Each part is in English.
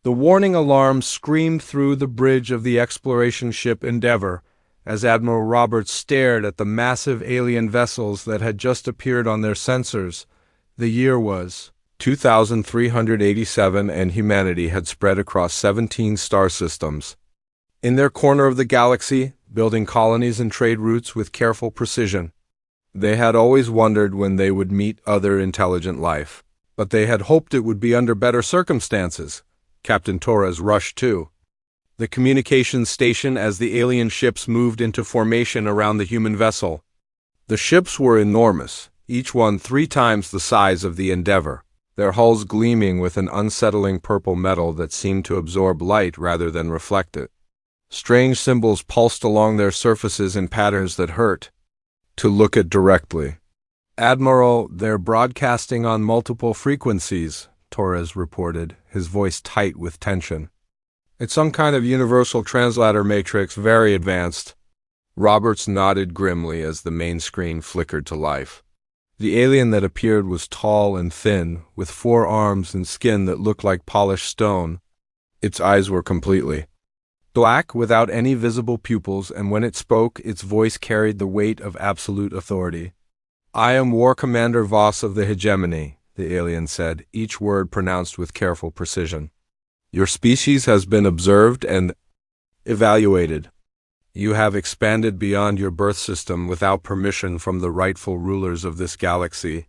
The warning alarm screamed through the bridge of the exploration ship Endeavour as Admiral Roberts stared at the massive alien vessels that had just appeared on their sensors. The year was 2387 and humanity had spread across 17 star systems. In their corner of the galaxy, building colonies and trade routes with careful precision. They had always wondered when they would meet other intelligent life, but they had hoped it would be under better circumstances. Captain Torres rushed to the communications station as the alien ships moved into formation around the human vessel. The ships were enormous, each one 3 times the size of the Endeavour, their hulls gleaming with an unsettling purple metal that seemed to absorb light rather than reflect it. Strange symbols pulsed along their surfaces in patterns that hurt to look at directly. "Admiral, they're broadcasting on multiple frequencies," Torres reported, his voice tight with tension. "It's some kind of universal translator matrix, very advanced." Roberts nodded grimly as the main screen flickered to life. The alien that appeared was tall and thin, with 4 arms and skin that looked like polished stone. Its eyes were completely black, without any visible pupils, and when it spoke, its voice carried the weight of absolute authority. "I am War Commander Voss of the Hegemony," the alien said, each word pronounced with careful precision. "Your species has been observed and evaluated. You have expanded beyond your birth system without permission from the rightful rulers of this galaxy.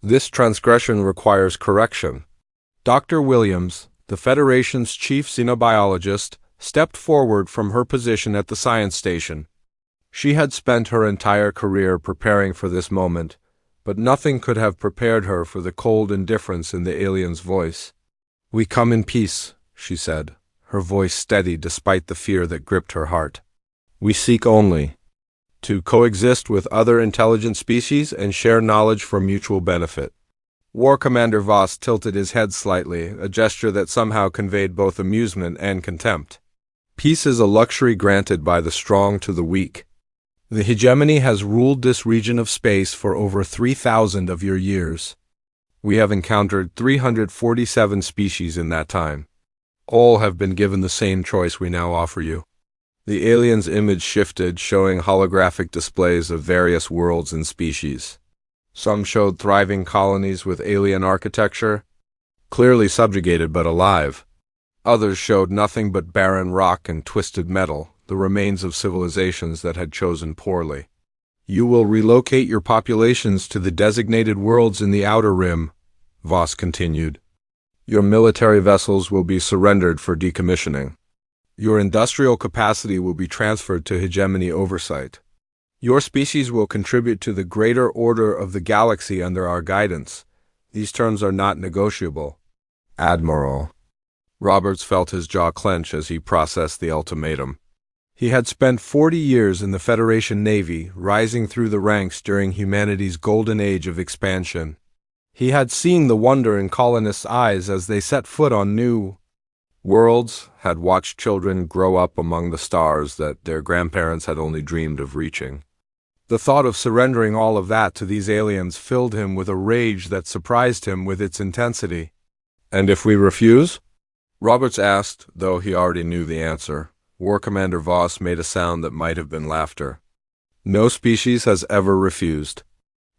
This transgression requires correction." Dr. Williams, the Federation's chief xenobiologist, stepped forward from her position at the science station. She had spent her entire career preparing for this moment, but nothing could have prepared her for the cold indifference in the alien's voice. "We come in peace," she said, her voice steady despite the fear that gripped her heart. "We seek only to coexist with other intelligent species and share knowledge for mutual benefit." War Commander Voss tilted his head slightly, a gesture that somehow conveyed both amusement and contempt. "Peace is a luxury granted by the strong to the weak. The hegemony has ruled this region of space for over 3,000 of your years. We have encountered 347 species in that time. All have been given the same choice we now offer you." The alien's image shifted, showing holographic displays of various worlds and species. Some showed thriving colonies with alien architecture, clearly subjugated but alive. Others showed nothing but barren rock and twisted metal, the remains of civilizations that had chosen poorly. "You will relocate your populations to the designated worlds in the Outer Rim," Voss continued. "Your military vessels will be surrendered for decommissioning. Your industrial capacity will be transferred to hegemony oversight. Your species will contribute to the greater order of the galaxy under our guidance. These terms are not negotiable." "Admiral." Roberts felt his jaw clench as he processed the ultimatum. He had spent 40 years in the Federation Navy, rising through the ranks during humanity's golden age of expansion. He had seen the wonder in colonists' eyes as they set foot on new worlds, had watched children grow up among the stars that their grandparents had only dreamed of reaching. The thought of surrendering all of that to these aliens filled him with a rage that surprised him with its intensity. "And if we refuse?" Roberts asked, though he already knew the answer. War Commander Voss made a sound that might have been laughter. "No species has ever refused.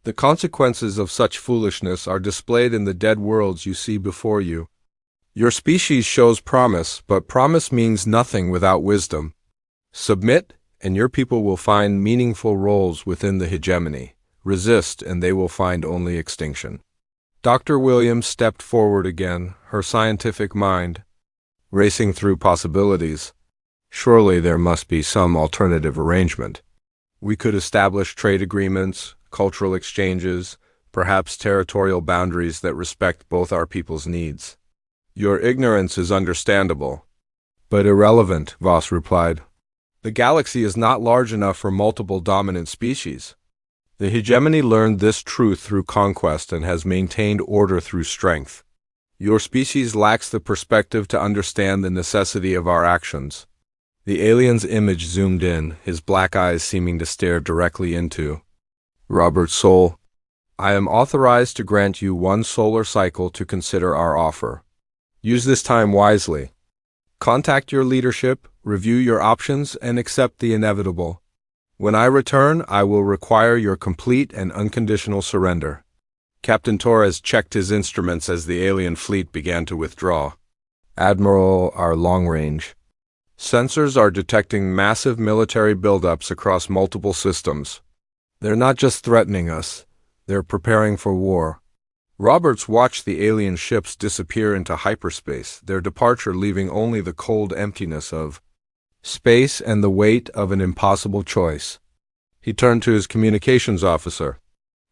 The consequences of such foolishness are displayed in the dead worlds you see before you. Your species shows promise, but promise means nothing without wisdom. Submit, and your people will find meaningful roles within the hegemony. Resist, and they will find only extinction." Dr. Williams stepped forward again, her scientific mind racing through possibilities. "Surely there must be some alternative arrangement. We could establish trade agreements, cultural exchanges, perhaps territorial boundaries that respect both our people's needs." "Your ignorance is understandable, but irrelevant," Voss replied. "The galaxy is not large enough for multiple dominant species. The hegemony learned this truth through conquest and has maintained order through strength. Your species lacks the perspective to understand the necessity of our actions." The alien's image zoomed in, his black eyes seeming to stare directly into Robert's soul. "I am authorized to grant you 1 solar cycle to consider our offer. Use this time wisely. Contact your leadership, review your options, and accept the inevitable. When I return, I will require your complete and unconditional surrender." Captain Torres checked his instruments as the alien fleet began to withdraw. "Admiral, our long-range sensors are detecting massive military buildups across multiple systems. They're not just threatening us, they're preparing for war." Roberts watched the alien ships disappear into hyperspace, their departure leaving only the cold emptiness of space and the weight of an impossible choice. He turned to his communications officer.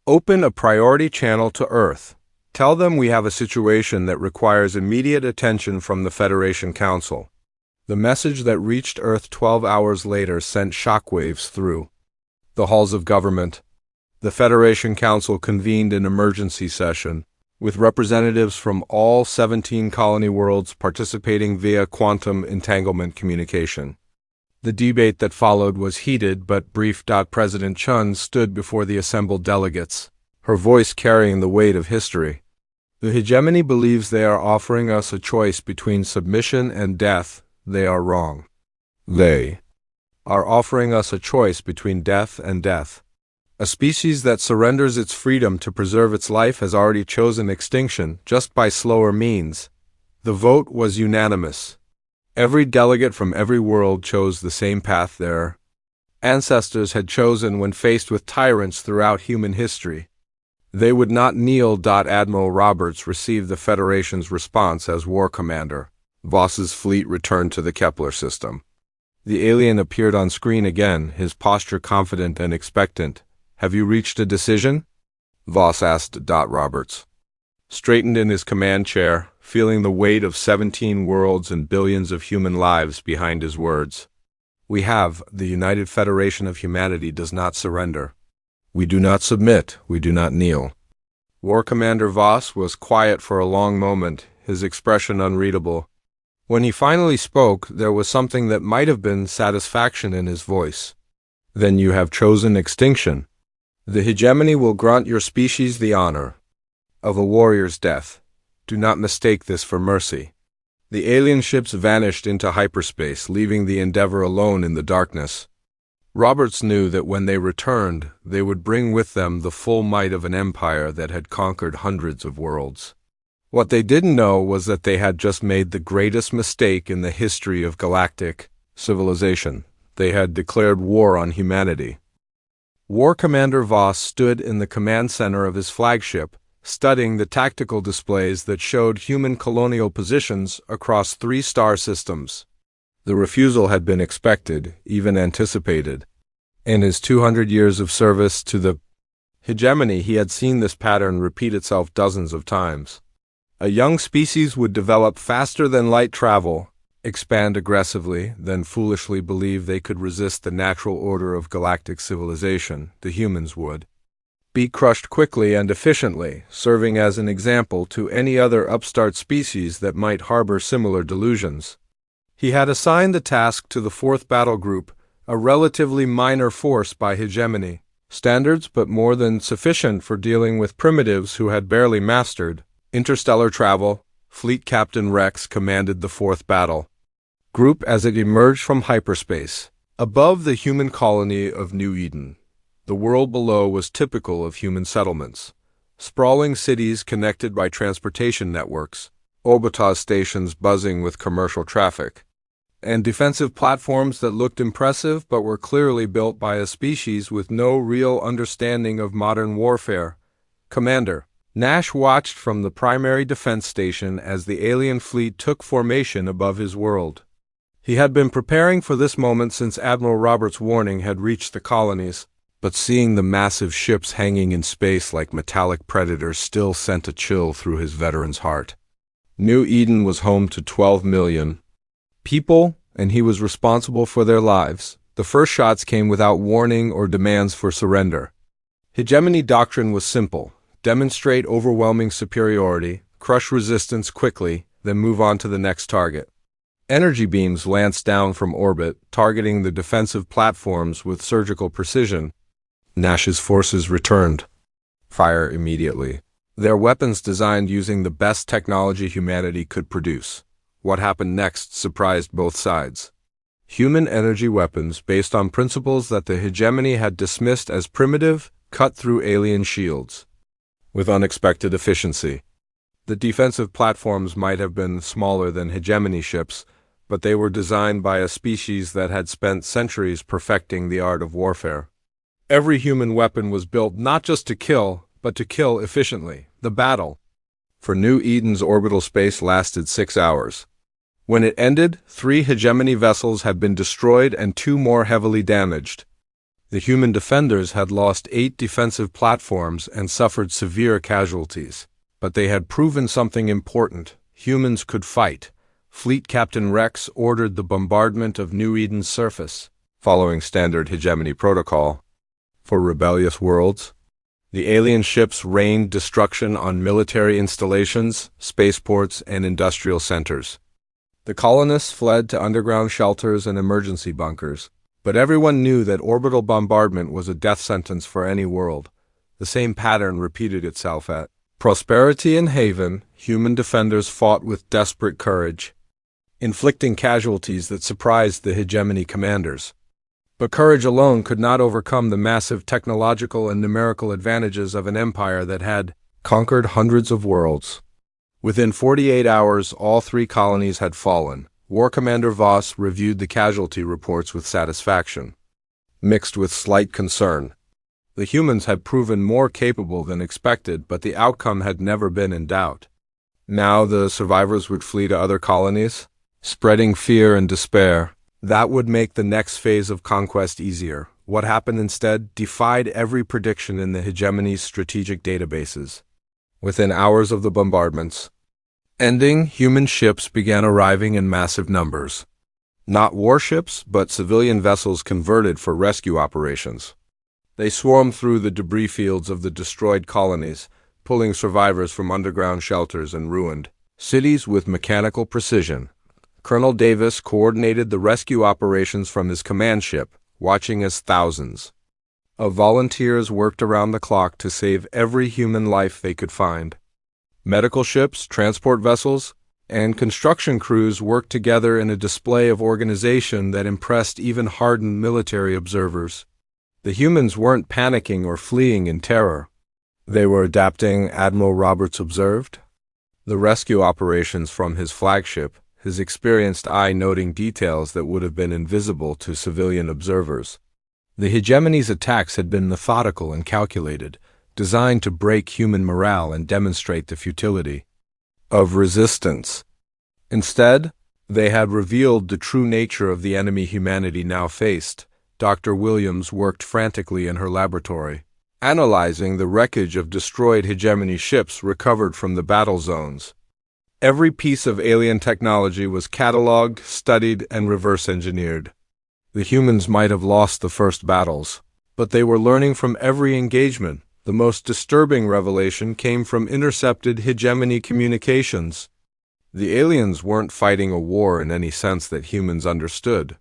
"Open a priority channel to Earth. Tell them we have a situation that requires immediate attention from the Federation Council." The message that reached Earth 12 hours later sent shockwaves through the halls of government. The Federation Council convened an emergency session, with representatives from all 17 colony worlds participating via quantum entanglement communication. The debate that followed was heated but brief. President Chun stood before the assembled delegates, her voice carrying the weight of history. "The hegemony believes they are offering us a choice between submission and death. They are wrong. They are offering us a choice between death and death. A species that surrenders its freedom to preserve its life has already chosen extinction, just by slower means." The vote was unanimous. Every delegate from every world chose the same path their ancestors had chosen when faced with tyrants throughout human history. They would not kneel. Admiral Roberts received the Federation's response as War Commander. Voss's fleet returned to the Kepler system. The alien appeared on screen again, his posture confident and expectant. "Have you reached a decision?" Voss asked. Roberts straightened in his command chair, feeling the weight of 17 worlds and billions of human lives behind his words. "We have. The United Federation of Humanity does not surrender. We do not submit. We do not kneel." War Commander Voss was quiet for a long moment, his expression unreadable. When he finally spoke, there was something that might have been satisfaction in his voice. "Then you have chosen extinction. The hegemony will grant your species the honor of a warrior's death. Do not mistake this for mercy." The alien ships vanished into hyperspace, leaving the Endeavor alone in the darkness. Roberts knew that when they returned, they would bring with them the full might of an empire that had conquered hundreds of worlds. What they didn't know was that they had just made the greatest mistake in the history of galactic civilization. They had declared war on humanity. War Commander Voss stood in the command center of his flagship, studying the tactical displays that showed human colonial positions across 3 star systems. The refusal had been expected, even anticipated. In his 200 years of service to the hegemony, he had seen this pattern repeat itself dozens of times. A young species would develop faster than light travel, expand aggressively, then foolishly believe they could resist the natural order of galactic civilization, the humans would be crushed quickly and efficiently, serving as an example to any other upstart species that might harbor similar delusions. He had assigned the task to the 4th Battle Group, a relatively minor force by hegemony standards, but more than sufficient for dealing with primitives who had barely mastered interstellar travel. Fleet Captain Rex commanded the 4th Battle Group as it emerged from hyperspace, above the human colony of New Eden. The world below was typical of human settlements. Sprawling cities connected by transportation networks, orbital stations buzzing with commercial traffic, and defensive platforms that looked impressive but were clearly built by a species with no real understanding of modern warfare. Commander Nash watched from the primary defense station as the alien fleet took formation above his world. He had been preparing for this moment since Admiral Roberts' warning had reached the colonies, but seeing the massive ships hanging in space like metallic predators still sent a chill through his veteran's heart. New Eden was home to 12 million people, and he was responsible for their lives. The first shots came without warning or demands for surrender. Hegemony doctrine was simple: demonstrate overwhelming superiority, crush resistance quickly, then move on to the next target. Energy beams lanced down from orbit, targeting the defensive platforms with surgical precision. Nash's forces returned fire immediately. Their weapons designed using the best technology humanity could produce. What happened next surprised both sides. Human energy weapons based on principles that the hegemony had dismissed as primitive, cut through alien shields with unexpected efficiency. The defensive platforms might have been smaller than hegemony ships, but they were designed by a species that had spent centuries perfecting the art of warfare. Every human weapon was built not just to kill, but to kill efficiently. The battle for New Eden's orbital space lasted 6 hours. When it ended, 3 hegemony vessels had been destroyed and 2 more heavily damaged. The human defenders had lost 8 defensive platforms and suffered severe casualties. But they had proven something important. Humans could fight. Fleet Captain Rex ordered the bombardment of New Eden's surface, following standard hegemony protocol. For rebellious worlds, the alien ships rained destruction on military installations, spaceports, and industrial centers. The colonists fled to underground shelters and emergency bunkers, but everyone knew that orbital bombardment was a death sentence for any world. The same pattern repeated itself at Prosperity and Haven. Human defenders fought with desperate courage, inflicting casualties that surprised the hegemony commanders. But courage alone could not overcome the massive technological and numerical advantages of an empire that had conquered hundreds of worlds. Within 48 hours, all 3 colonies had fallen. War Commander Voss reviewed the casualty reports with satisfaction, mixed with slight concern. The humans had proven more capable than expected, but the outcome had never been in doubt. Now the survivors would flee to other colonies, spreading fear and despair. That would make the next phase of conquest easier. What happened instead defied every prediction in the hegemony's strategic databases. Within hours of the bombardments ending, human ships began arriving in massive numbers. Not warships, but civilian vessels converted for rescue operations. They swarmed through the debris fields of the destroyed colonies, pulling survivors from underground shelters and ruined cities with mechanical precision. Colonel Davis coordinated the rescue operations from his command ship, watching as thousands of volunteers worked around the clock to save every human life they could find. Medical ships, transport vessels, and construction crews worked together in a display of organization that impressed even hardened military observers. The humans weren't panicking or fleeing in terror. They were adapting, Admiral Roberts observed. The rescue operations from his flagship, his experienced eye noting details that would have been invisible to civilian observers. The hegemony's attacks had been methodical and calculated, designed to break human morale and demonstrate the futility of resistance. Instead, they had revealed the true nature of the enemy humanity now faced. Dr. Williams worked frantically in her laboratory, analyzing the wreckage of destroyed hegemony ships recovered from the battle zones. Every piece of alien technology was cataloged, studied, and reverse-engineered. The humans might have lost the first battles, but they were learning from every engagement. The most disturbing revelation came from intercepted hegemony communications. The aliens weren't fighting a war in any sense that humans understood.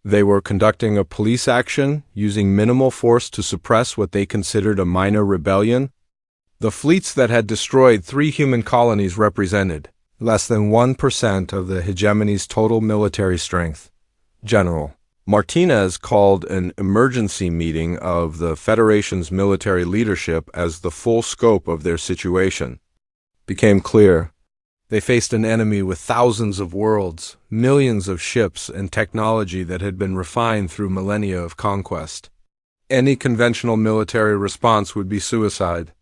They were conducting a police action, using minimal force to suppress what they considered a minor rebellion. The fleets that had destroyed 3 human colonies represented less than 1% of the hegemony's total military strength. General Martinez called an emergency meeting of the Federation's military leadership as the full scope of their situation became clear. They faced an enemy with thousands of worlds, millions of ships, and technology that had been refined through millennia of conquest. Any conventional military response would be suicide.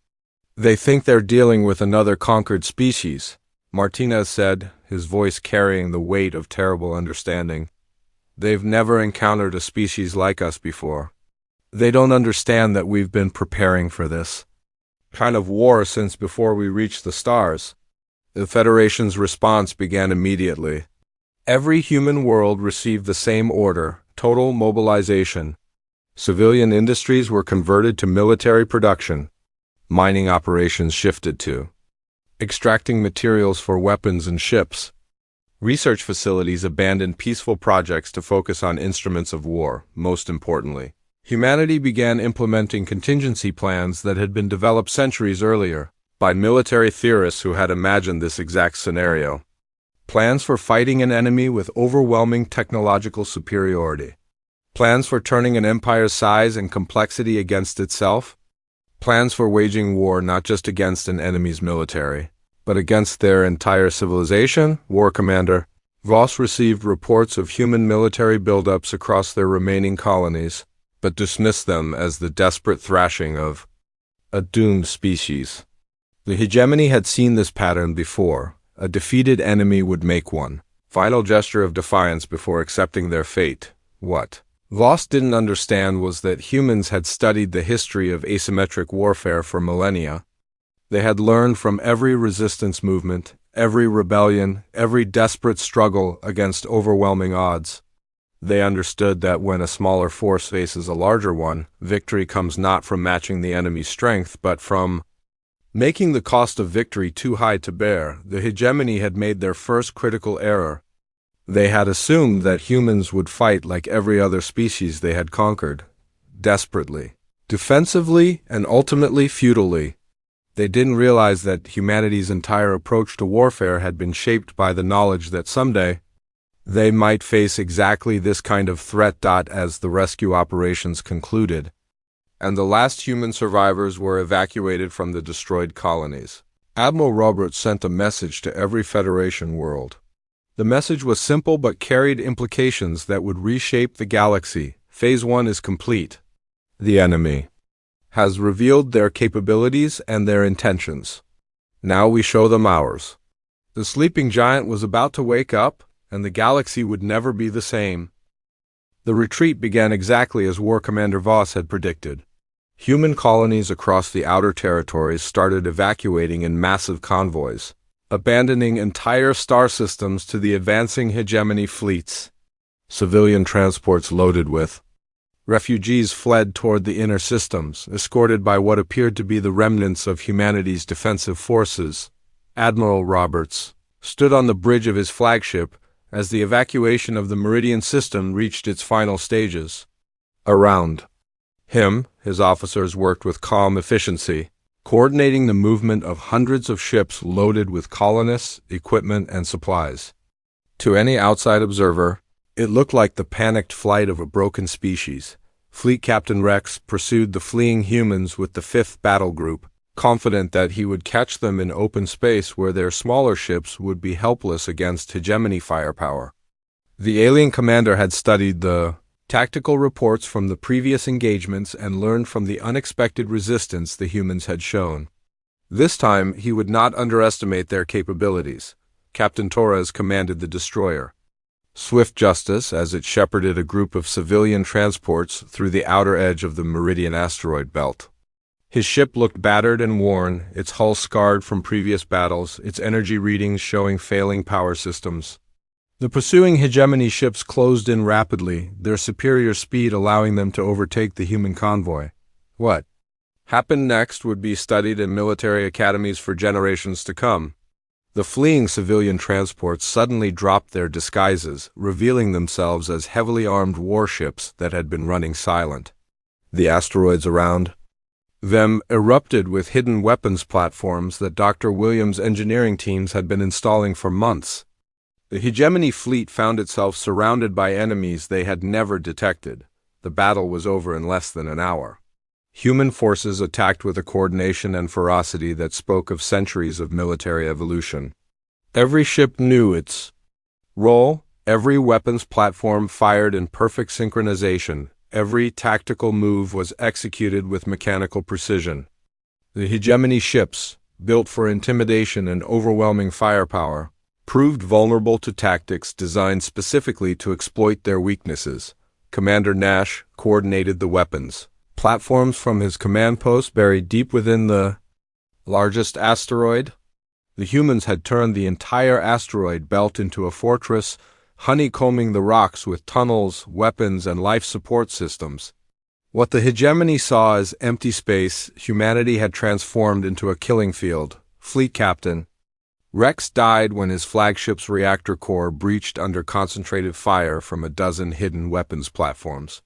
They think they're dealing with another conquered species, Martinez said, his voice carrying the weight of terrible understanding. They've never encountered a species like us before. They don't understand that we've been preparing for this kind of war since before we reached the stars. The Federation's response began immediately. Every human world received the same order: total mobilization. Civilian industries were converted to military production. Mining operations shifted to extracting materials for weapons and ships. Research facilities abandoned peaceful projects to focus on instruments of war. Most importantly, humanity began implementing contingency plans that had been developed centuries earlier. by military theorists who had imagined this exact scenario. Plans for fighting an enemy with overwhelming technological superiority. Plans for turning an empire's size and complexity against itself. Plans for waging war not just against an enemy's military, but against their entire civilization. War Commander Voss received reports of human military buildups across their remaining colonies, but dismissed them as the desperate thrashing of a doomed species. The hegemony had seen this pattern before. A defeated enemy would make one final gesture of defiance before accepting their fate. What Voss didn't understand was that humans had studied the history of asymmetric warfare for millennia. They had learned from every resistance movement, every rebellion, every desperate struggle against overwhelming odds. They understood that when a smaller force faces a larger one, victory comes not from matching the enemy's strength, but from making the cost of victory too high to bear. The hegemony had made their first critical error. They had assumed that humans would fight like every other species they had conquered, desperately, defensively, and ultimately futilely. They didn't realize that humanity's entire approach to warfare had been shaped by the knowledge that someday they might face exactly this kind of threat. As the rescue operations concluded, and the last human survivors were evacuated from the destroyed colonies, Admiral Roberts sent a message to every Federation world. The message was simple but carried implications that would reshape the galaxy. Phase 1 is complete. The enemy has revealed their capabilities and their intentions. Now we show them ours. The sleeping giant was about to wake up, and the galaxy would never be the same. The retreat began exactly as War Commander Voss had predicted. Human colonies across the outer territories started evacuating in massive convoys, abandoning entire star systems to the advancing hegemony fleets. Civilian transports loaded with refugees fled toward the inner systems, escorted by what appeared to be the remnants of humanity's defensive forces. Admiral Roberts stood on the bridge of his flagship as the evacuation of the Meridian system reached its final stages. Around him, his officers worked with calm efficiency, coordinating the movement of hundreds of ships loaded with colonists, equipment, and supplies. To any outside observer, it looked like the panicked flight of a broken species. Fleet Captain Rex pursued the fleeing humans with the 5th Battle Group, confident that he would catch them in open space where their smaller ships would be helpless against hegemony firepower. The alien commander had studied the tactical reports from the previous engagements and learned from the unexpected resistance the humans had shown. This time, he would not underestimate their capabilities. Captain Torres commanded the destroyer Swift Justice as it shepherded a group of civilian transports through the outer edge of the Meridian asteroid belt. His ship looked battered and worn, its hull scarred from previous battles, its energy readings showing failing power systems. The pursuing hegemony ships closed in rapidly, their superior speed allowing them to overtake the human convoy. What happened next would be studied in military academies for generations to come. The fleeing civilian transports suddenly dropped their disguises, revealing themselves as heavily armed warships that had been running silent. The asteroids around them erupted with hidden weapons platforms that Dr. Williams' engineering teams had been installing for months. The hegemony fleet found itself surrounded by enemies they had never detected. The battle was over in less than an hour. Human forces attacked with a coordination and ferocity that spoke of centuries of military evolution. Every ship knew its role, every weapons platform fired in perfect synchronization, every tactical move was executed with mechanical precision. The hegemony ships, built for intimidation and overwhelming firepower, proved vulnerable to tactics designed specifically to exploit their weaknesses. Commander Nash coordinated the weapons platforms from his command post buried deep within the largest asteroid. The humans had turned the entire asteroid belt into a fortress, honeycombing the rocks with tunnels, weapons, and life support systems. What the hegemony saw as empty space, humanity had transformed into a killing field. Fleet Captain Rex died when his flagship's reactor core breached under concentrated fire from a dozen hidden weapons platforms.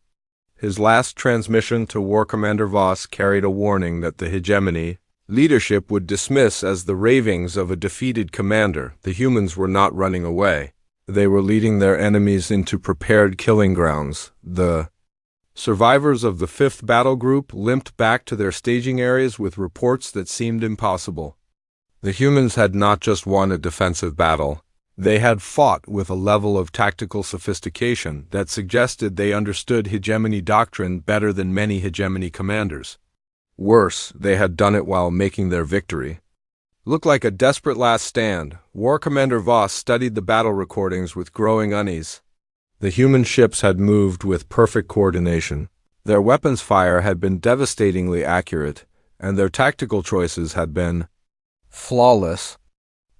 His last transmission to War Commander Voss carried a warning that the hegemony leadership would dismiss as the ravings of a defeated commander. The humans were not running away. They were leading their enemies into prepared killing grounds. The survivors of the 5th Battle Group limped back to their staging areas with reports that seemed impossible. The humans had not just won a defensive battle. They had fought with a level of tactical sophistication that suggested they understood hegemony doctrine better than many hegemony commanders. Worse, they had done it while making their victory look like a desperate last stand. War Commander Voss studied the battle recordings with growing unease. The human ships had moved with perfect coordination. Their weapons fire had been devastatingly accurate, and their tactical choices had been flawless.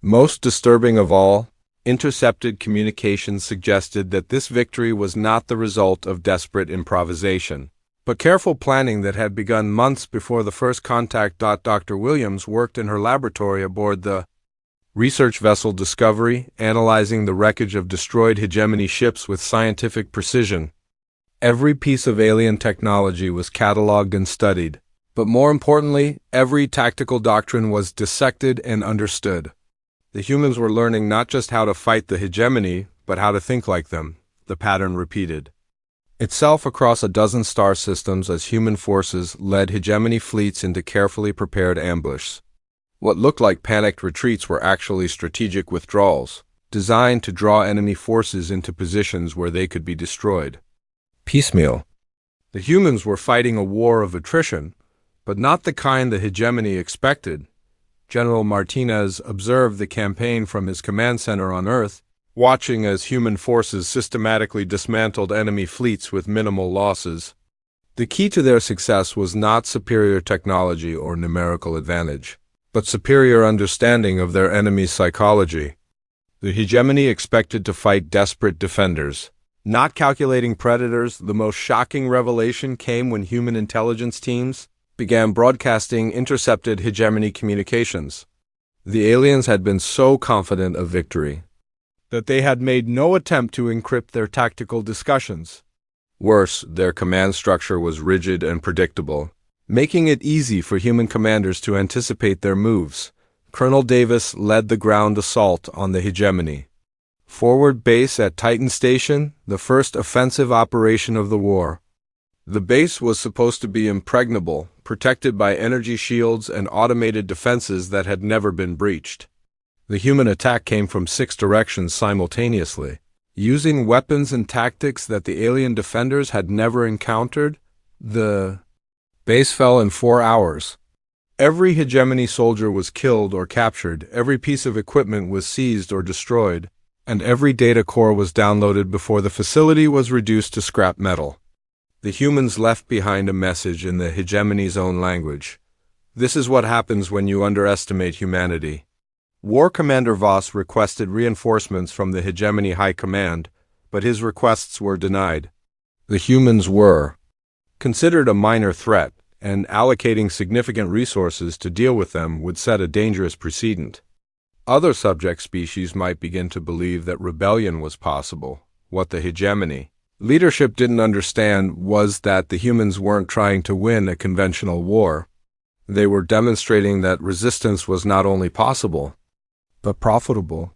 Most disturbing of all, intercepted communications suggested that this victory was not the result of desperate improvisation, but careful planning that had begun months before the first contact. Dr. Williams worked in her laboratory aboard the research vessel Discovery, analyzing the wreckage of destroyed hegemony ships with scientific precision. Every piece of alien technology was cataloged and studied, but more importantly, every tactical doctrine was dissected and understood. The humans were learning not just how to fight the hegemony, but how to think like them. The pattern repeated itself across a dozen star systems as human forces led hegemony fleets into carefully prepared ambushes. What looked like panicked retreats were actually strategic withdrawals, designed to draw enemy forces into positions where they could be destroyed piecemeal. The humans were fighting a war of attrition, but not the kind the hegemony expected. General Martinez observed the campaign from his command center on Earth, watching as human forces systematically dismantled enemy fleets with minimal losses. The key to their success was not superior technology or numerical advantage, but superior understanding of their enemy's psychology. The hegemony expected to fight desperate defenders, not calculating predators. The most shocking revelation came when human intelligence teams began broadcasting intercepted hegemony communications. The aliens had been so confident of victory that they had made no attempt to encrypt their tactical discussions. Worse, their command structure was rigid and predictable, making it easy for human commanders to anticipate their moves. Colonel Davis led the ground assault on the hegemony forward base at Titan Station, the first offensive operation of the war. The base was supposed to be impregnable, protected by energy shields and automated defenses that had never been breached. The human attack came from 6 directions simultaneously. Using weapons and tactics that the alien defenders had never encountered, the base fell in 4 hours. Every hegemony soldier was killed or captured, every piece of equipment was seized or destroyed, and every data core was downloaded before the facility was reduced to scrap metal. The humans left behind a message in the hegemony's own language. This is what happens when you underestimate humanity. War Commander Voss requested reinforcements from the hegemony high command, but his requests were denied. The humans were considered a minor threat, and allocating significant resources to deal with them would set a dangerous precedent. Other subject species might begin to believe that rebellion was possible. What the hegemony leadership didn't understand was that the humans weren't trying to win a conventional war. They were demonstrating that resistance was not only possible, but profitable.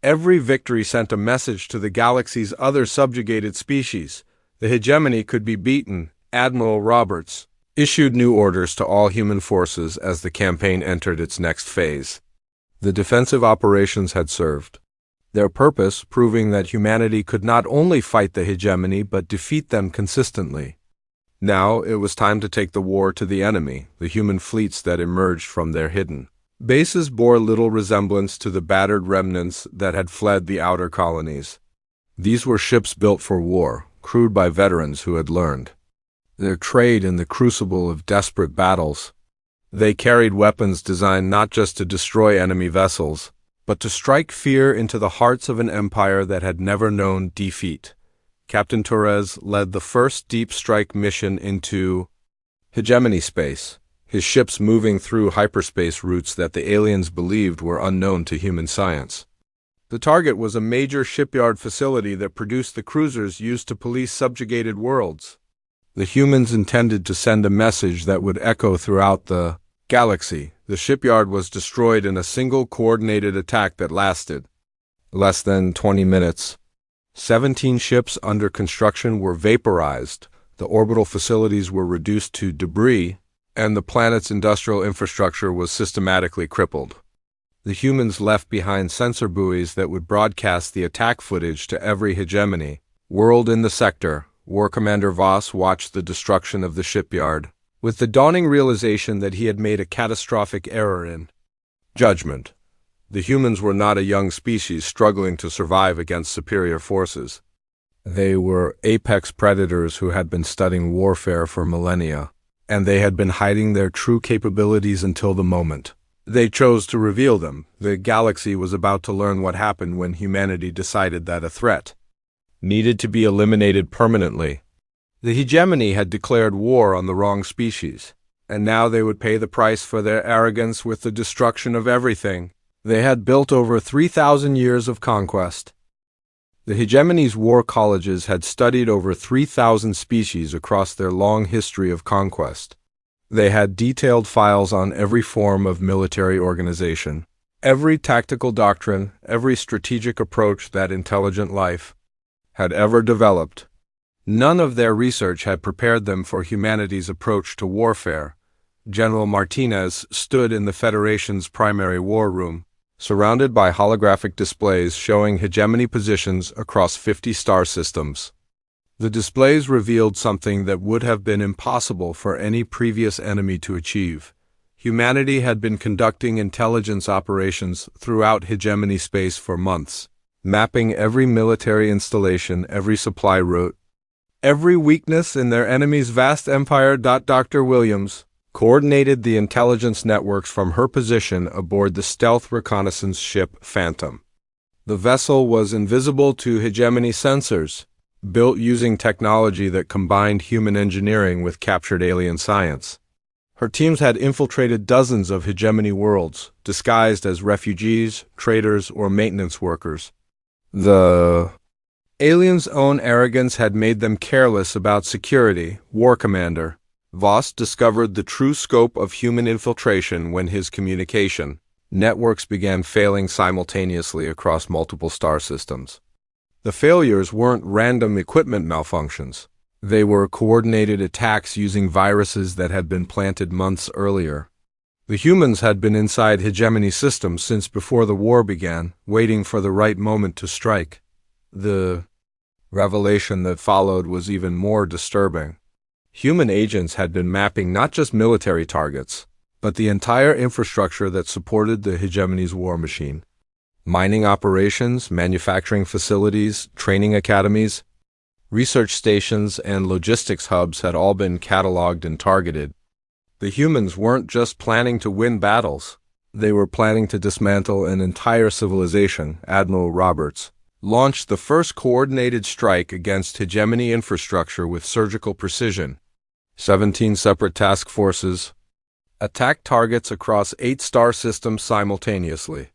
Every victory sent a message to the galaxy's other subjugated species. The hegemony could be beaten. Admiral Roberts issued new orders to all human forces as the campaign entered its next phase. The defensive operations had served their purpose, proving that humanity could not only fight the hegemony but defeat them consistently. Now it was time to take the war to the enemy. The human fleets that emerged from their hidden bases bore little resemblance to the battered remnants that had fled the outer colonies. These were ships built for war, crewed by veterans who had learned their trade in the crucible of desperate battles. They carried weapons designed not just to destroy enemy vessels, but to strike fear into the hearts of an empire that had never known defeat. Captain Torres led the first deep strike mission into hegemony space, his ships moving through hyperspace routes that the aliens believed were unknown to human science. The target was a major shipyard facility that produced the cruisers used to police subjugated worlds. The humans intended to send a message that would echo throughout the galaxy. The shipyard was destroyed in a single coordinated attack that lasted less than 20 minutes. 17 ships under construction were vaporized, the orbital facilities were reduced to debris, and the planet's industrial infrastructure was systematically crippled. The humans left behind sensor buoys that would broadcast the attack footage to every hegemony world in the sector. War Commander Voss watched the destruction of the shipyard, with the dawning realization that he had made a catastrophic error in judgment. The humans were not a young species struggling to survive against superior forces. They were apex predators who had been studying warfare for millennia, and they had been hiding their true capabilities until the moment they chose to reveal them. The galaxy was about to learn what happened when humanity decided that a threat needed to be eliminated permanently. The hegemony had declared war on the wrong species, and now they would pay the price for their arrogance with the destruction of everything they had built over 3,000 years of conquest. The hegemony's war colleges had studied over 3,000 species across their long history of conquest. They had detailed files on every form of military organization, every tactical doctrine, every strategic approach that intelligent life had ever developed. None of their research had prepared them for humanity's approach to warfare. General Martinez stood in the Federation's primary war room, surrounded by holographic displays showing hegemony positions across 50 star systems. The displays revealed something that would have been impossible for any previous enemy to achieve. Humanity had been conducting intelligence operations throughout hegemony space for months, mapping every military installation, every supply route, every weakness in their enemy's vast empire. Dr. Williams coordinated the intelligence networks from her position aboard the stealth reconnaissance ship Phantom. The vessel was invisible to hegemony sensors, built using technology that combined human engineering with captured alien science. Her teams had infiltrated dozens of hegemony worlds, disguised as refugees, traders, or maintenance workers. The aliens' own arrogance had made them careless about security. War Commander Voss discovered the true scope of human infiltration when his communication networks began failing simultaneously across multiple star systems. The failures weren't random equipment malfunctions. They were coordinated attacks using viruses that had been planted months earlier. The humans had been inside hegemony systems since before the war began, waiting for the right moment to strike. The revelation that followed was even more disturbing. Human agents had been mapping not just military targets, but the entire infrastructure that supported the hegemony's war machine. Mining operations, manufacturing facilities, training academies, research stations, and logistics hubs had all been cataloged and targeted. The humans weren't just planning to win battles. They were planning to dismantle an entire civilization. Admiral Roberts launched the first coordinated strike against hegemony infrastructure with surgical precision. 17 separate task forces attacked targets across 8 star systems simultaneously.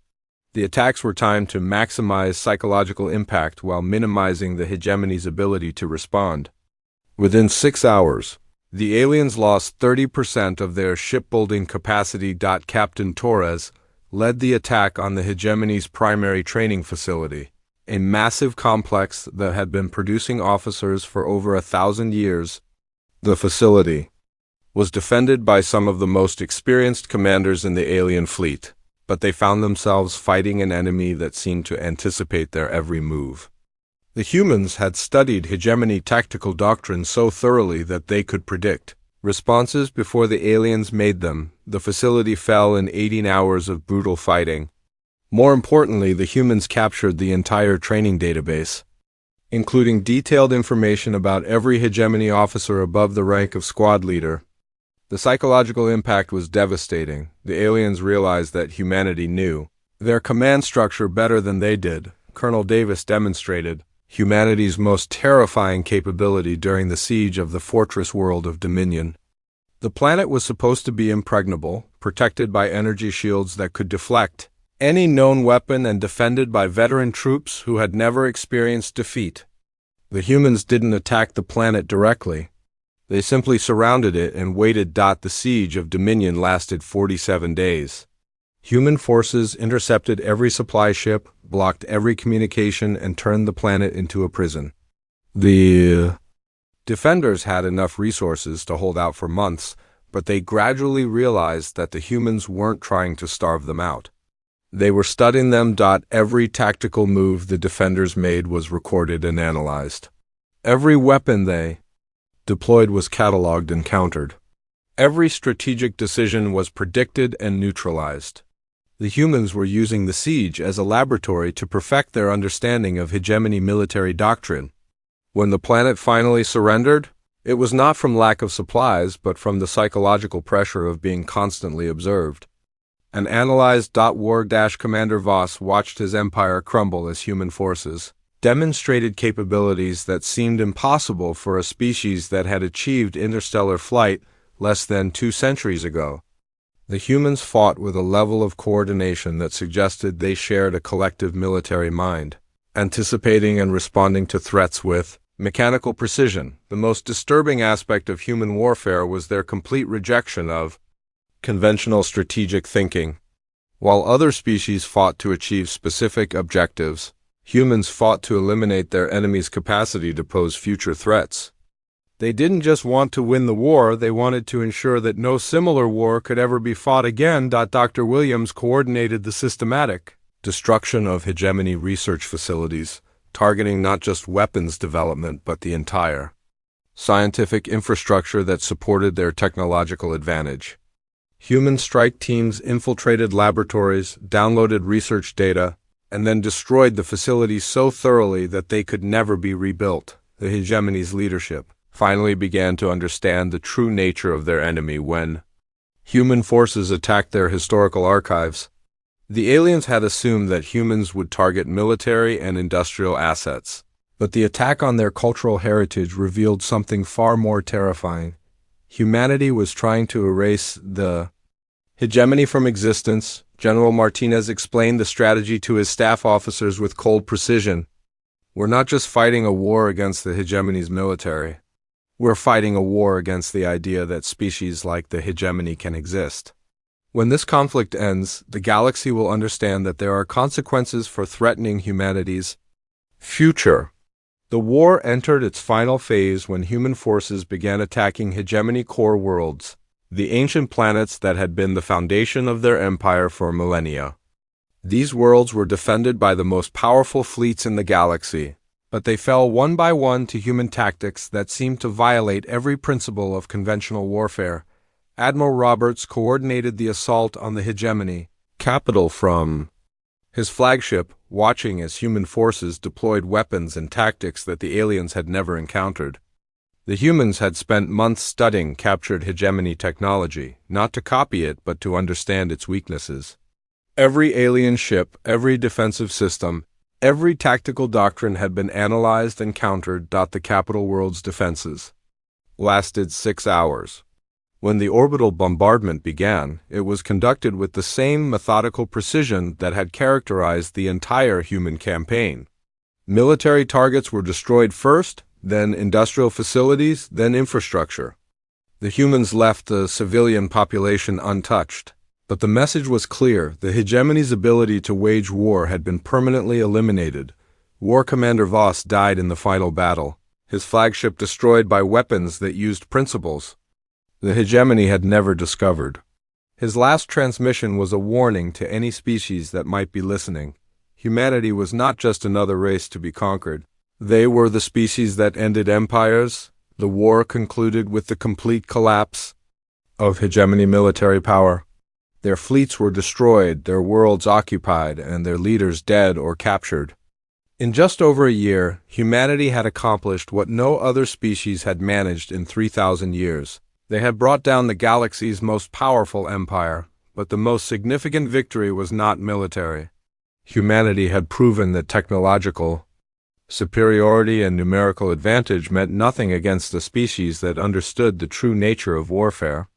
The attacks were timed to maximize psychological impact while minimizing the hegemony's ability to respond. Within 6 hours, the aliens lost 30% of their shipbuilding capacity. Captain Torres led the attack on the hegemony's primary training facility, a massive complex that had been producing officers for over 1,000 years. The facility was defended by some of the most experienced commanders in the alien fleet, but they found themselves fighting an enemy that seemed to anticipate their every move. The humans had studied hegemony tactical doctrine so thoroughly that they could predict responses before the aliens made them. The facility fell in 18 hours of brutal fighting. More importantly, the humans captured the entire training database, including detailed information about every hegemony officer above the rank of squad leader. The psychological impact was devastating. The aliens realized that humanity knew their command structure better than they did. Colonel Davis demonstrated humanity's most terrifying capability during the siege of the fortress world of Dominion. The planet was supposed to be impregnable, protected by energy shields that could deflect any known weapon and defended by veteran troops who had never experienced defeat. The humans didn't attack the planet directly. They simply surrounded it and waited. The siege of Dominion lasted 47 days. Human forces intercepted every supply ship, blocked every communication, and turned the planet into a prison. The defenders had enough resources to hold out for months, but they gradually realized that the humans weren't trying to starve them out. They were studying them. Every tactical move the defenders made was recorded and analyzed. Every weapon they deployed was cataloged and countered. Every strategic decision was predicted and neutralized. The humans were using the siege as a laboratory to perfect their understanding of hegemony military doctrine. When the planet finally surrendered, it was not from lack of supplies, but from the psychological pressure of being constantly observed. And analyzed. War Commander Voss watched his empire crumble as human forces demonstrated capabilities that seemed impossible for a species that had achieved interstellar flight less than 2 centuries ago. The humans fought with a level of coordination that suggested they shared a collective military mind, anticipating and responding to threats with mechanical precision. The most disturbing aspect of human warfare was their complete rejection of conventional strategic thinking. While other species fought to achieve specific objectives, humans fought to eliminate their enemy's capacity to pose future threats. They didn't just want to win the war, they wanted to ensure that no similar war could ever be fought again. Dr. Williams coordinated the systematic destruction of hegemony research facilities, targeting not just weapons development but the entire scientific infrastructure that supported their technological advantage. Human strike teams infiltrated laboratories, downloaded research data, and then destroyed the facilities so thoroughly that they could never be rebuilt. The hegemony's leadership finally began to understand the true nature of their enemy when human forces attacked their historical archives. The aliens had assumed that humans would target military and industrial assets, but the attack on their cultural heritage revealed something far more terrifying. Humanity was trying to erase the hegemony from existence. General Martinez explained the strategy to his staff officers with cold precision. We're not just fighting a war against the hegemony's military. We're fighting a war against the idea that species like the hegemony can exist. When this conflict ends, the galaxy will understand that there are consequences for threatening humanity's future. The war entered its final phase when human forces began attacking hegemony core worlds, the ancient planets that had been the foundation of their empire for millennia. These worlds were defended by the most powerful fleets in the galaxy, but they fell one by one to human tactics that seemed to violate every principle of conventional warfare. Admiral Roberts coordinated the assault on the hegemony capital from his flagship, watching as human forces deployed weapons and tactics that the aliens had never encountered. The humans had spent months studying captured hegemony technology, not to copy it but to understand its weaknesses. Every alien ship, every defensive system, every tactical doctrine had been analyzed and countered. The capital world's defenses lasted 6 hours. When the orbital bombardment began, it was conducted with the same methodical precision that had characterized the entire human campaign. Military targets were destroyed first, then industrial facilities, then infrastructure. The humans left the civilian population untouched. But the message was clear: the hegemony's ability to wage war had been permanently eliminated. War Commander Voss died in the final battle, his flagship destroyed by weapons that used principles the hegemony had never discovered. His last transmission was a warning to any species that might be listening. Humanity was not just another race to be conquered. They were the species that ended empires. The war concluded with the complete collapse of hegemony military power. Their fleets were destroyed, their worlds occupied, and their leaders dead or captured. In just over a year, humanity had accomplished what no other species had managed in 3,000 years. They had brought down the galaxy's most powerful empire, but the most significant victory was not military. Humanity had proven that technological superiority and numerical advantage meant nothing against a species that understood the true nature of warfare.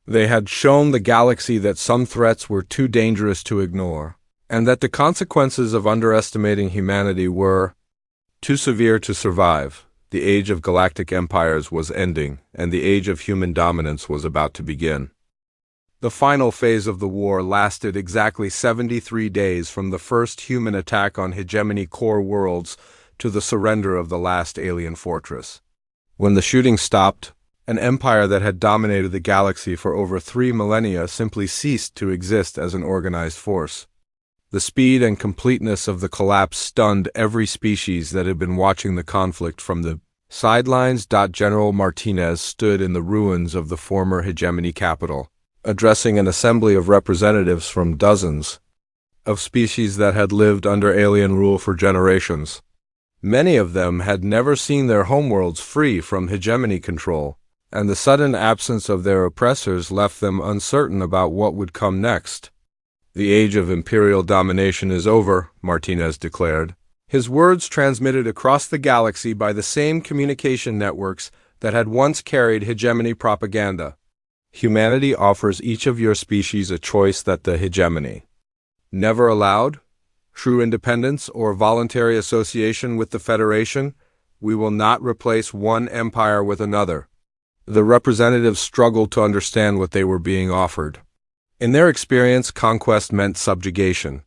They had shown the galaxy that some threats were too dangerous to ignore, and that the consequences of underestimating humanity were too severe to survive. The age of galactic empires was ending, and the age of human dominance was about to begin. The final phase of the war lasted exactly 73 days from the first human attack on hegemony core worlds to the surrender of the last alien fortress. When the shooting stopped, an empire that had dominated the galaxy for over 3 millennia simply ceased to exist as an organized force. The speed and completeness of the collapse stunned every species that had been watching the conflict from the sidelines. General Martinez stood in the ruins of the former hegemony capital, addressing an assembly of representatives from dozens of species that had lived under alien rule for generations. Many of them had never seen their homeworlds free from hegemony control, and the sudden absence of their oppressors left them uncertain about what would come next. "The age of imperial domination is over," Martinez declared, his words transmitted across the galaxy by the same communication networks that had once carried hegemony propaganda. "Humanity offers each of your species a choice that the hegemony never allowed: true independence or voluntary association with the Federation. We will not replace one empire with another." The representatives struggled to understand what they were being offered. In their experience, conquest meant subjugation.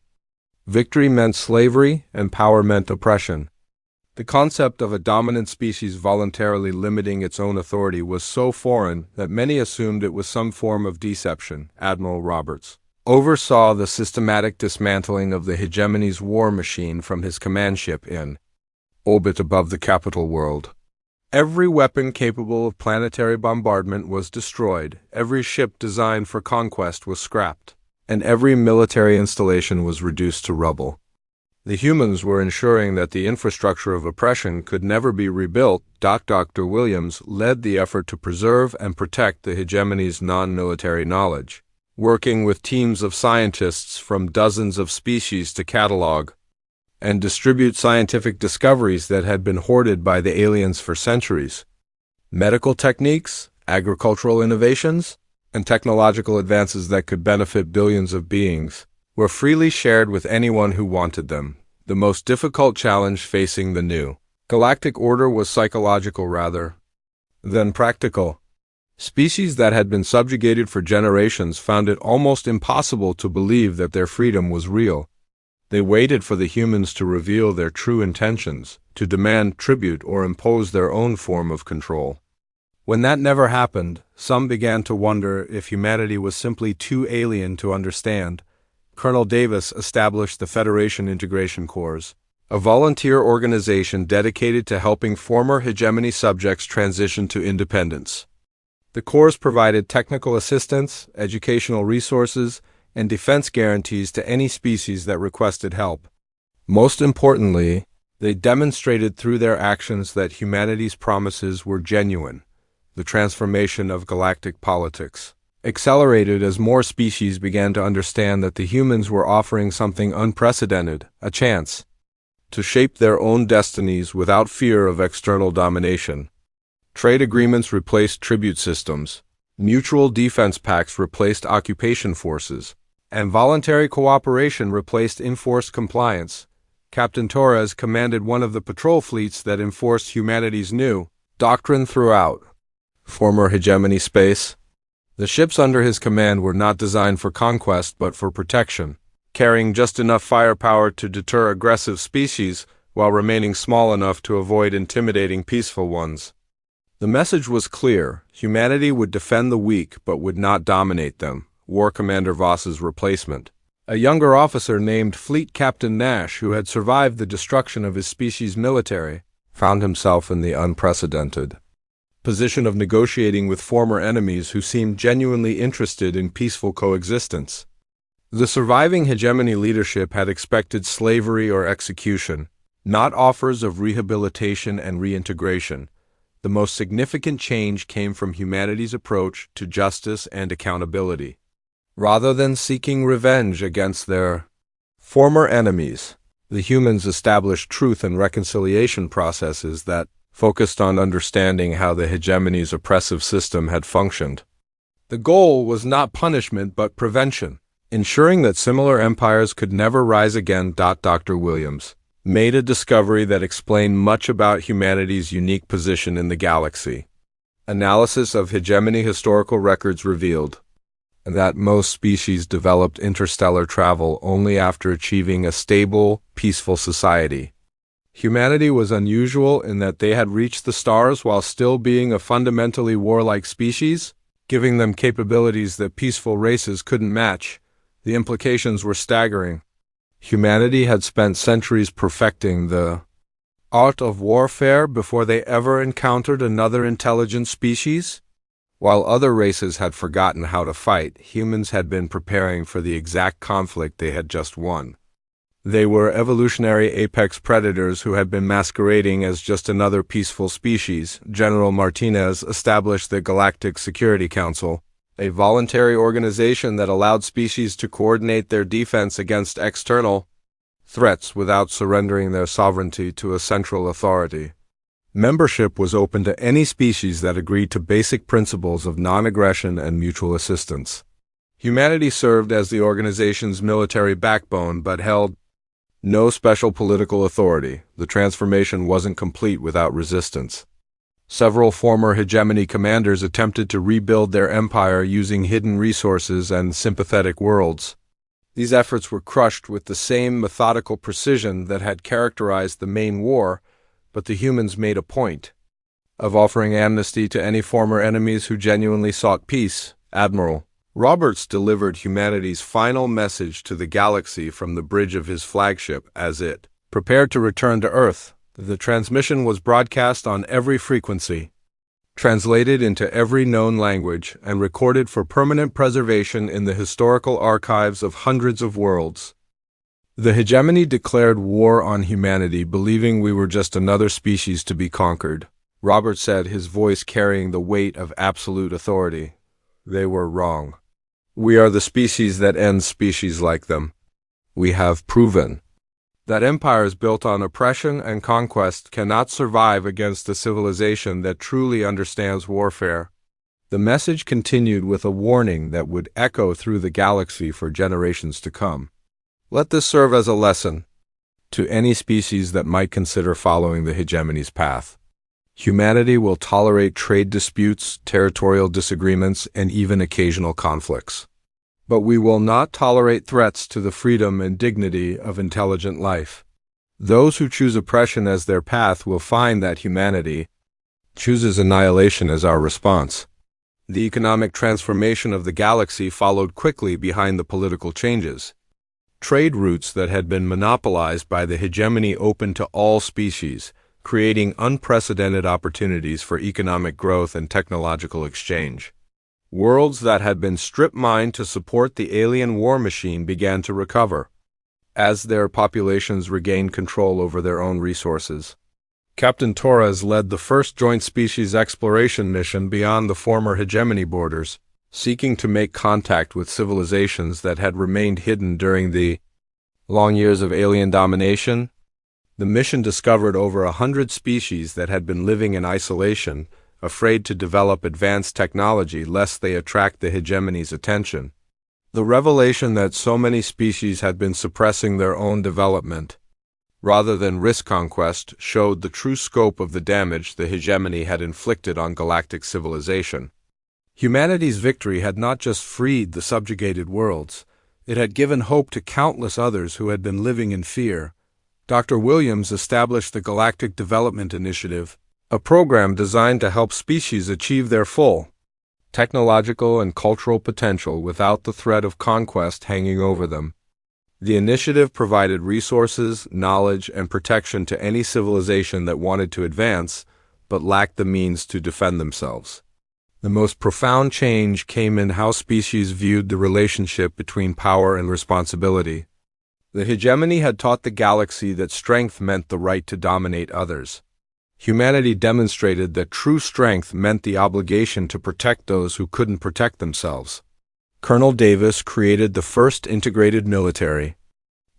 Victory meant slavery, and power meant oppression. The concept of a dominant species voluntarily limiting its own authority was so foreign that many assumed it was some form of deception. Admiral Roberts oversaw the systematic dismantling of the hegemony's war machine from his command ship in orbit above the capital world. Every weapon capable of planetary bombardment was destroyed, every ship designed for conquest was scrapped, and every military installation was reduced to rubble. The humans were ensuring that the infrastructure of oppression could never be rebuilt. Dr. Williams led the effort to preserve and protect the hegemony's non-military knowledge, working with teams of scientists from dozens of species to catalog and distribute scientific discoveries that had been hoarded by the aliens for centuries. Medical techniques, agricultural innovations, and technological advances that could benefit billions of beings were freely shared with anyone who wanted them. The most difficult challenge facing the new galactic order was psychological rather than practical. Species that had been subjugated for generations found it almost impossible to believe that their freedom was real. They waited for the humans to reveal their true intentions, to demand tribute or impose their own form of control. When that never happened, some began to wonder if humanity was simply too alien to understand. Colonel Davis established the Federation Integration Corps, a volunteer organization dedicated to helping former hegemony subjects transition to independence. The Corps provided technical assistance, educational resources, and defense guarantees to any species that requested help. Most importantly, they demonstrated through their actions that humanity's promises were genuine. The transformation of galactic politics accelerated as more species began to understand that the humans were offering something unprecedented, a chance to shape their own destinies without fear of external domination. Trade agreements replaced tribute systems, mutual defense pacts replaced occupation forces, and voluntary cooperation replaced enforced compliance. Captain Torres commanded one of the patrol fleets that enforced humanity's new doctrine throughout former hegemony space. The ships under his command were not designed for conquest but for protection, carrying just enough firepower to deter aggressive species while remaining small enough to avoid intimidating peaceful ones. The message was clear: humanity would defend the weak but would not dominate them. War Commander Voss's replacement, a younger officer named Fleet Captain Nash, who had survived the destruction of his species' military, found himself in the unprecedented position of negotiating with former enemies who seemed genuinely interested in peaceful coexistence. The surviving hegemony leadership had expected slavery or execution, not offers of rehabilitation and reintegration. The most significant change came from humanity's approach to justice and accountability. Rather than seeking revenge against their former enemies, the humans established truth and reconciliation processes that focused on understanding how the hegemony's oppressive system had functioned. The goal was not punishment but prevention, ensuring that similar empires could never rise again. Dr. Williams made a discovery that explained much about humanity's unique position in the galaxy. Analysis of hegemony historical records revealed that most species developed interstellar travel only after achieving a stable, peaceful society. Humanity was unusual in that they had reached the stars while still being a fundamentally warlike species, giving them capabilities that peaceful races couldn't match. The implications were staggering. Humanity had spent centuries perfecting the art of warfare before they ever encountered another intelligent species. While other races had forgotten how to fight, humans had been preparing for the exact conflict they had just won. They were evolutionary apex predators who had been masquerading as just another peaceful species. General Martinez established the Galactic Security Council, a voluntary organization that allowed species to coordinate their defense against external threats without surrendering their sovereignty to a central authority. Membership was open to any species that agreed to basic principles of non-aggression and mutual assistance. Humanity served as the organization's military backbone but held no special political authority. The transformation wasn't complete without resistance. Several former hegemony commanders attempted to rebuild their empire using hidden resources and sympathetic worlds. These efforts were crushed with the same methodical precision that had characterized the main war, but the humans made a point of offering amnesty to any former enemies who genuinely sought peace. Admiral Roberts delivered humanity's final message to the galaxy from the bridge of his flagship as it prepared to return to Earth. The transmission was broadcast on every frequency, translated into every known language, and recorded for permanent preservation in the historical archives of hundreds of worlds. The hegemony declared war on humanity, believing we were just another species to be conquered. Robert said, his voice carrying the weight of absolute authority. They were wrong. We are the species that ends species like them. We have proven that empires built on oppression and conquest cannot survive against a civilization that truly understands warfare. The message continued with a warning that would echo through the galaxy for generations to come. Let this serve as a lesson to any species that might consider following the hegemony's path. Humanity will tolerate trade disputes, territorial disagreements, and even occasional conflicts. But we will not tolerate threats to the freedom and dignity of intelligent life. Those who choose oppression as their path will find that humanity chooses annihilation as our response. The economic transformation of the galaxy followed quickly behind the political changes. Trade routes that had been monopolized by the hegemony opened to all species, creating unprecedented opportunities for economic growth and technological exchange. Worlds that had been strip-mined to support the alien war machine began to recover, as their populations regained control over their own resources. Captain Torres led the first joint species exploration mission beyond the former hegemony borders, seeking to make contact with civilizations that had remained hidden during the long years of alien domination. The mission discovered over 100 species that had been living in isolation, afraid to develop advanced technology lest they attract the hegemony's attention. The revelation that so many species had been suppressing their own development, rather than risk conquest, showed the true scope of the damage the hegemony had inflicted on galactic civilization. Humanity's victory had not just freed the subjugated worlds, it had given hope to countless others who had been living in fear. Dr. Williams established the Galactic Development Initiative, a program designed to help species achieve their full technological and cultural potential without the threat of conquest hanging over them. The initiative provided resources, knowledge, and protection to any civilization that wanted to advance, but lacked the means to defend themselves. The most profound change came in how species viewed the relationship between power and responsibility. The hegemony had taught the galaxy that strength meant the right to dominate others. Humanity demonstrated that true strength meant the obligation to protect those who couldn't protect themselves. Colonel Davis created the first integrated military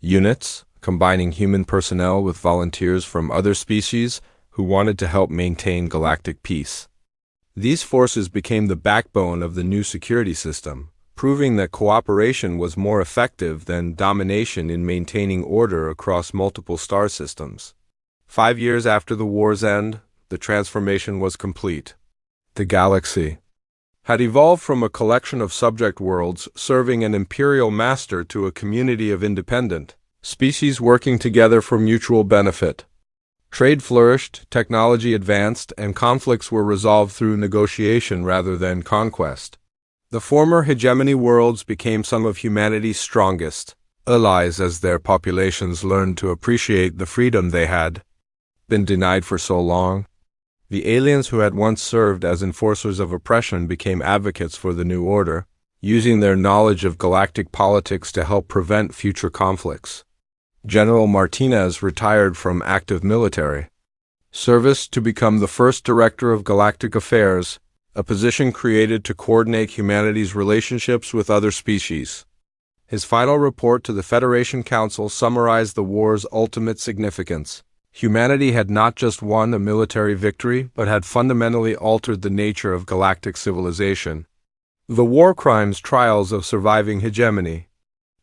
units, combining human personnel with volunteers from other species who wanted to help maintain galactic peace. These forces became the backbone of the new security system, proving that cooperation was more effective than domination in maintaining order across multiple star systems. 5 years after the war's end, the transformation was complete. The galaxy had evolved from a collection of subject worlds serving an imperial master to a community of independent species working together for mutual benefit. Trade flourished, technology advanced, and conflicts were resolved through negotiation rather than conquest. The former hegemony worlds became some of humanity's strongest allies as their populations learned to appreciate the freedom they had been denied for so long. The aliens who had once served as enforcers of oppression became advocates for the new order, using their knowledge of galactic politics to help prevent future conflicts. General Martinez retired from active military service to become the first director of galactic affairs, a position created to coordinate humanity's relationships with other species. His final report to the Federation Council summarized the war's ultimate significance. Humanity had not just won a military victory, but had fundamentally altered the nature of galactic civilization. The war crimes trials of surviving hegemony.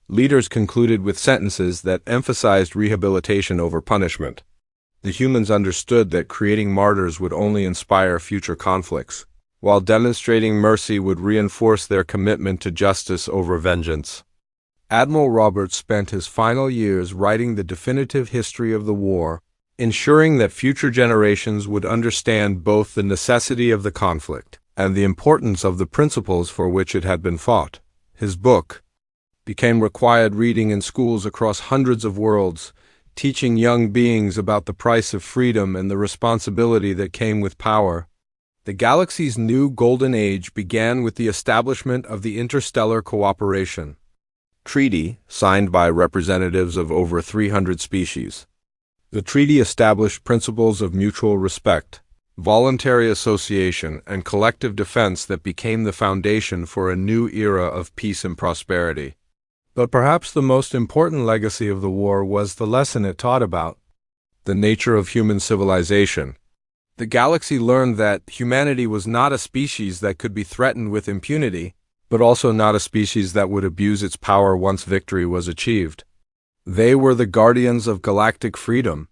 Leaders concluded with sentences that emphasized rehabilitation over punishment. The humans understood that creating martyrs would only inspire future conflicts, while demonstrating mercy would reinforce their commitment to justice over vengeance. Admiral Roberts spent his final years writing the definitive history of the war, ensuring that future generations would understand both the necessity of the conflict and the importance of the principles for which it had been fought. His book became required reading in schools across hundreds of worlds, teaching young beings about the price of freedom and the responsibility that came with power. The galaxy's new golden age began with the establishment of the Interstellar Cooperation Treaty, signed by representatives of over 300 species. The treaty established principles of mutual respect, voluntary association, and collective defense that became the foundation for a new era of peace and prosperity. But perhaps the most important legacy of the war was the lesson it taught about the nature of human civilization. The galaxy learned that humanity was not a species that could be threatened with impunity, but also not a species that would abuse its power once victory was achieved. They were the guardians of galactic freedom,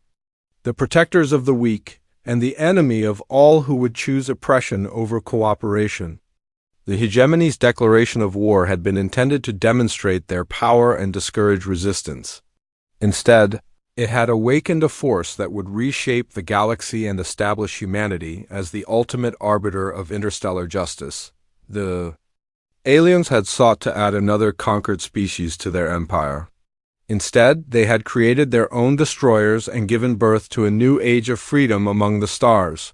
the protectors of the weak, and the enemy of all who would choose oppression over cooperation. The hegemony's declaration of war had been intended to demonstrate their power and discourage resistance. Instead, it had awakened a force that would reshape the galaxy and establish humanity as the ultimate arbiter of interstellar justice. The aliens had sought to add another conquered species to their empire. Instead, they had created their own destroyers and given birth to a new age of freedom among the stars.